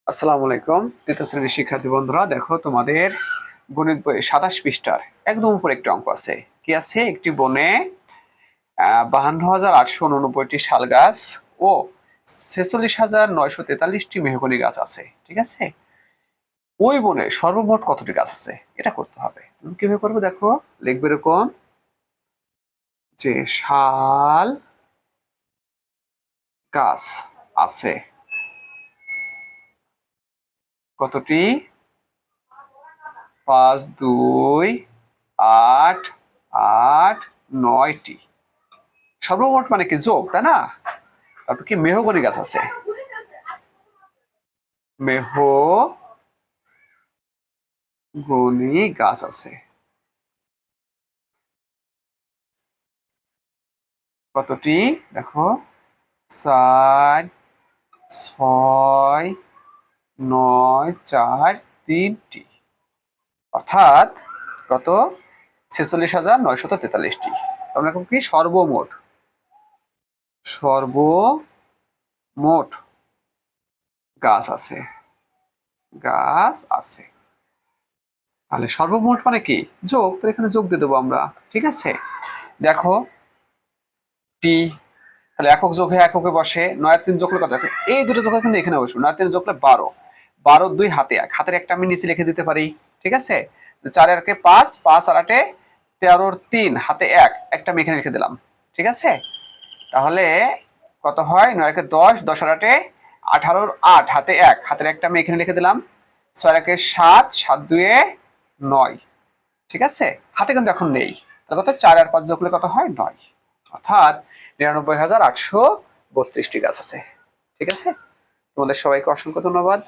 আসসালামু আলাইকুম তৃতীয় শ্রেণীর শিক্ষার্থী বন্ধুরা, দেখো তোমাদের গণিত বই 27 পৃষ্ঠার একদম উপরে একটি অঙ্ক আছে। কি আছে? একটি বনে 52,889টি শাল গাছ ও 46,943টি মেহগনি গাছ আছে। ঠিক আছে, ওই বনে সর্বমোট কতটি গাছ আছে এটা করতে হবে। তুমি কিভাবে করবে দেখো, লিখবে এরকম যে শাল গাছ আছে কতটি, 5, 2, 8, 8, 9টি। সর্বমোট মানে কি যোগ, তাই না? তারপর কি মেহগনি গাছ আছে, মেহগনি গাছ আছে কতটি দেখো, 4, 6, 9, 4, 3টি। অর্থাৎ কত? 46,943টি। তার মানে কি সর্বমোট গাছ আছে, গাছ আছে। তাহলে সর্বমোট মানে কি যোগ, তো এখানে যোগ দিয়ে দেবো আমরা। ঠিক আছে, দেখো টি, তাহলে একক যোগ হয়ে এককে বসে। 9 আর 3 যোগলে কত? এই দুটো যোগ কিন্তু এখানে বসবে। 9 আর 3 যোগলে 12, 12 2 হাতে এক, হাতের একটা আমি নিচে লিখে দিতে পারি। ঠিক আছে, 4 আর 5, 5 আর 8 13 3 হাতে এক, একটা আমি এখানে লিখে দিলাম। ঠিক আছে, তাহলে কত হয়? 9 একে 10, 10 আর 8 18, 8 হাতে এক, হাতের একটা আমি এখানে লিখে দিলাম। 6 একে 7, 7 2 9। ঠিক আছে, হাতে কিন্তু এখন নেই। তাহলে কত? 4 আর 5 যোগলে কত হয়? 9। অর্থাৎ 99,832টি গাছ আছে। ঠিক আছে, তোমাদের সবাইকে অসংখ্য ধন্যবাদ।